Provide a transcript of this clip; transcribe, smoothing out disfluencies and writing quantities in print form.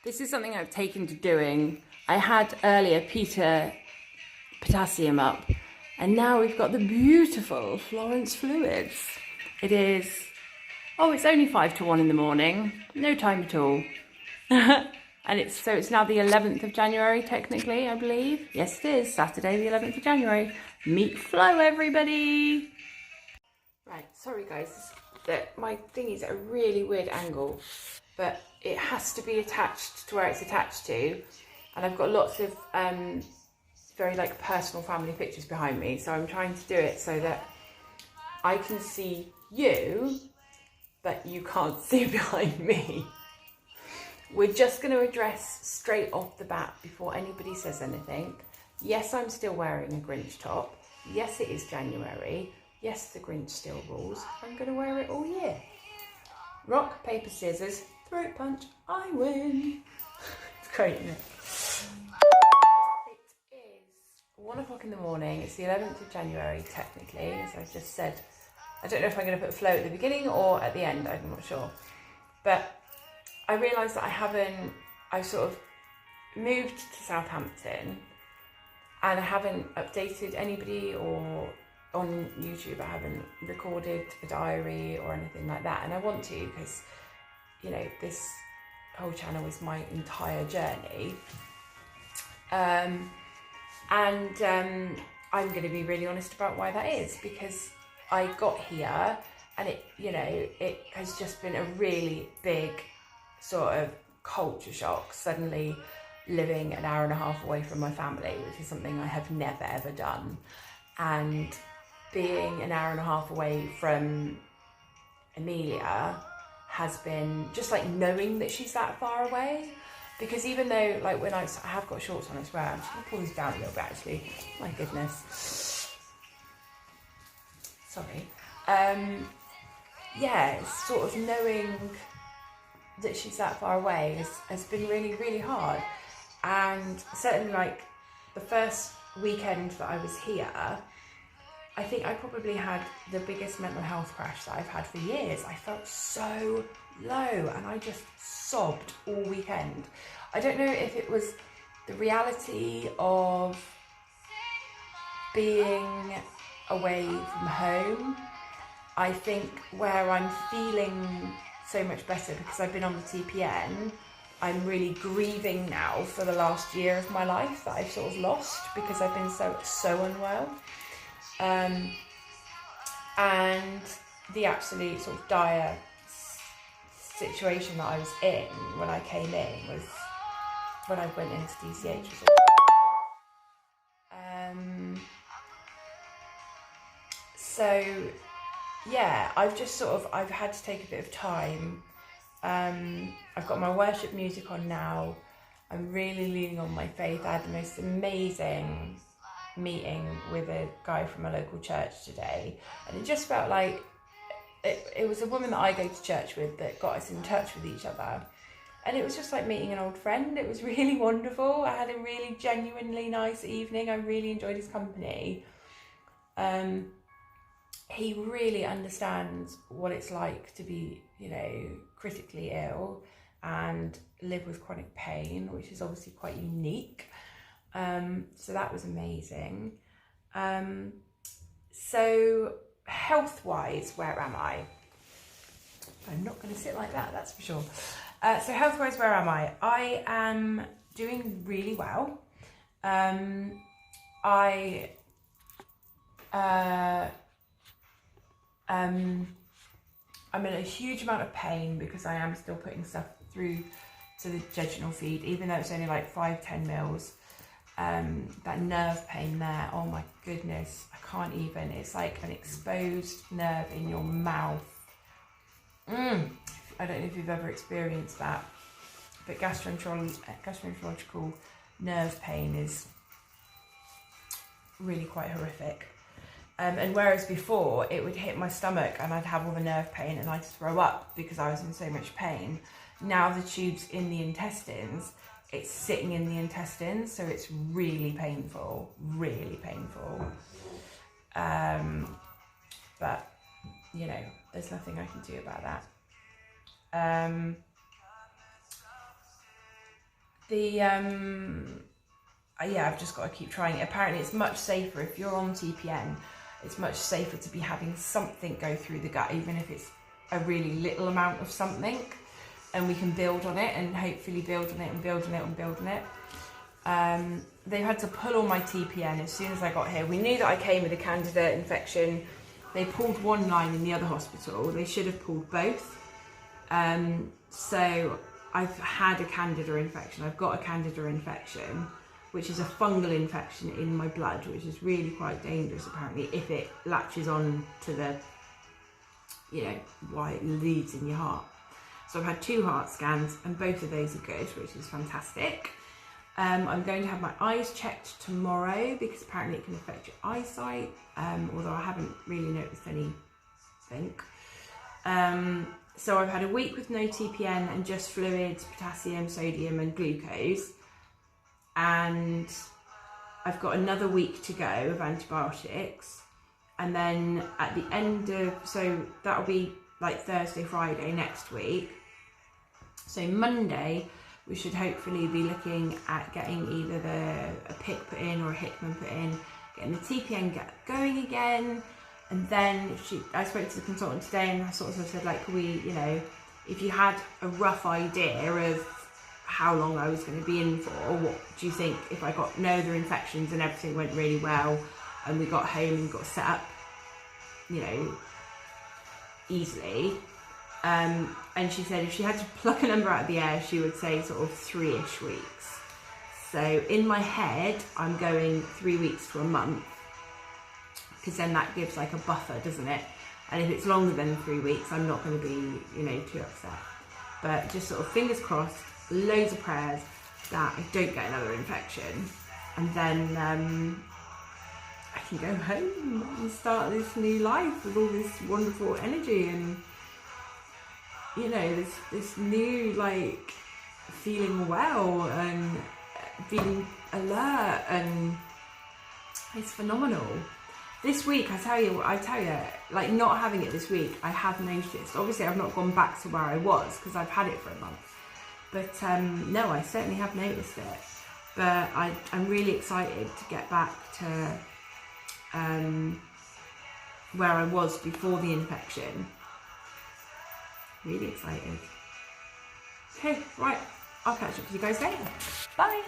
This is something I've taken to doing. I had earlier Peter Potassium up, and now we've got the beautiful Florence Fluids. It is, it's only 5 to 1 in the morning, no time at all. And it's now the 11th of January, technically, I believe. Yes, it is, Saturday the 11th of January. Meet Flo, everybody. Right, sorry guys, that my thing is at a really weird angle, but it has to be attached to where it's attached to, and I've got lots of very like personal family pictures behind me, so I'm trying to do it so that I can see you, but you can't see behind me. We're just going to address straight off the bat before anybody says anything. Yes, I'm still wearing a Grinch top. Yes, it is January. Yes, the Grinch still rules. I'm going to wear it all year. Rock, paper, scissors, throat punch, I win. It's great, isn't it? It is 1 o'clock in the morning. It's the 11th of January, technically, as I've just said. I don't know if I'm going to put Flo at the beginning or at the end, I'm not sure. But I realised that I've sort of moved to Southampton, and I haven't updated anybody or on YouTube. I haven't recorded a diary or anything like that, and I want to, because this whole channel is my entire journey. I'm going to be really honest about why that is, because I got here and it has just been a really big sort of culture shock, suddenly living an hour and a half away from my family, which is something I have never ever done, and being an hour and a half away from Amelia has been just like knowing that she's that far away, because even though like when I have got shorts on, I swear, I'm just going to pull this down a little bit actually, my goodness, sorry, it's sort of knowing that she's that far away has been really, really hard. And certainly like the first weekend that I was here, I think I probably had the biggest mental health crash that I've had for years. I felt so low and I just sobbed all weekend. I don't know if it was the reality of being away from home. I think where I'm feeling so much better because I've been on the TPN, I'm really grieving now for the last year of my life that I've sort of lost because I've been so unwell. And the absolute sort of dire situation that I was in when I came in was when I went into DCH. So yeah, I've had to take a bit of time. I've got my worship music on now. I'm really leaning on my faith. I had the most amazing meeting with a guy from a local church today, and it just felt like it was a woman that I go to church with that got us in touch with each other, and it was just like meeting an old friend. It was really wonderful. I had a really genuinely nice evening. I really enjoyed his company. He really understands what it's like to be, critically ill and live with chronic pain, which is obviously quite unique. So that was amazing. So health-wise, where am I? I'm not going to sit like that, that's for sure. So health-wise, where am I? I am doing really well. I'm in a huge amount of pain because I am still putting stuff through to the jejunal feed, even though it's only like 5-10 mils. That nerve pain there, oh my goodness, I can't even. It's like an exposed nerve in your mouth. I don't know if you've ever experienced that, but gastroenterological nerve pain is really quite horrific. And whereas before it would hit my stomach and I'd have all the nerve pain and I'd throw up because I was in so much pain, now the tube's in the intestines, it's sitting in the intestines, so it's really painful, really painful. But, there's nothing I can do about that. Yeah, I've just got to keep trying it. Apparently it's much safer if you're on TPN. It's much safer to be having something go through the gut, even if it's a really little amount of something, and we can build on it and hopefully build on it and build on it and build on it. They've had to pull all my TPN as soon as I got here. We knew that I came with a candida infection. They pulled one line in the other hospital. They should have pulled both. So I've had a candida infection. I've got a candida infection, which is a fungal infection in my blood, which is really quite dangerous apparently if it latches on to the, why it leads in your heart. So I've had 2 heart scans and both of those are good, which is fantastic. I'm going to have my eyes checked tomorrow because apparently it can affect your eyesight, although I haven't really noticed anything. So I've had a week with no TPN and just fluids, potassium, sodium and glucose. And I've got another week to go of antibiotics. And then at the end of, so that'll be like Thursday, Friday next week. So Monday, we should hopefully be looking at getting either a PIC put in or a Hickman put in, getting the TPN going again. And then I spoke to the consultant today and I sort of said, like, if you had a rough idea of how long I was going to be in for, what do you think if I got no other infections and everything went really well and we got home and got set up, easily. And she said if she had to pluck a number out of the air, she would say sort of 3-ish weeks. So in my head, I'm going 3 weeks to a month, because then that gives like a buffer, doesn't it? And if it's longer than 3 weeks, I'm not going to be, too upset. But just sort of fingers crossed, loads of prayers that I don't get another infection, and then I can go home and start this new life with all this wonderful energy and this new like feeling well and feeling alert, and it's phenomenal. This week, I tell you, like not having it this week, I have noticed. Obviously, I've not gone back to where I was because I've had it for a month. But no, I certainly have noticed it. But I'm really excited to get back to where I was before the infection. Really excited. Okay, right, I'll catch up with you guys later. Bye.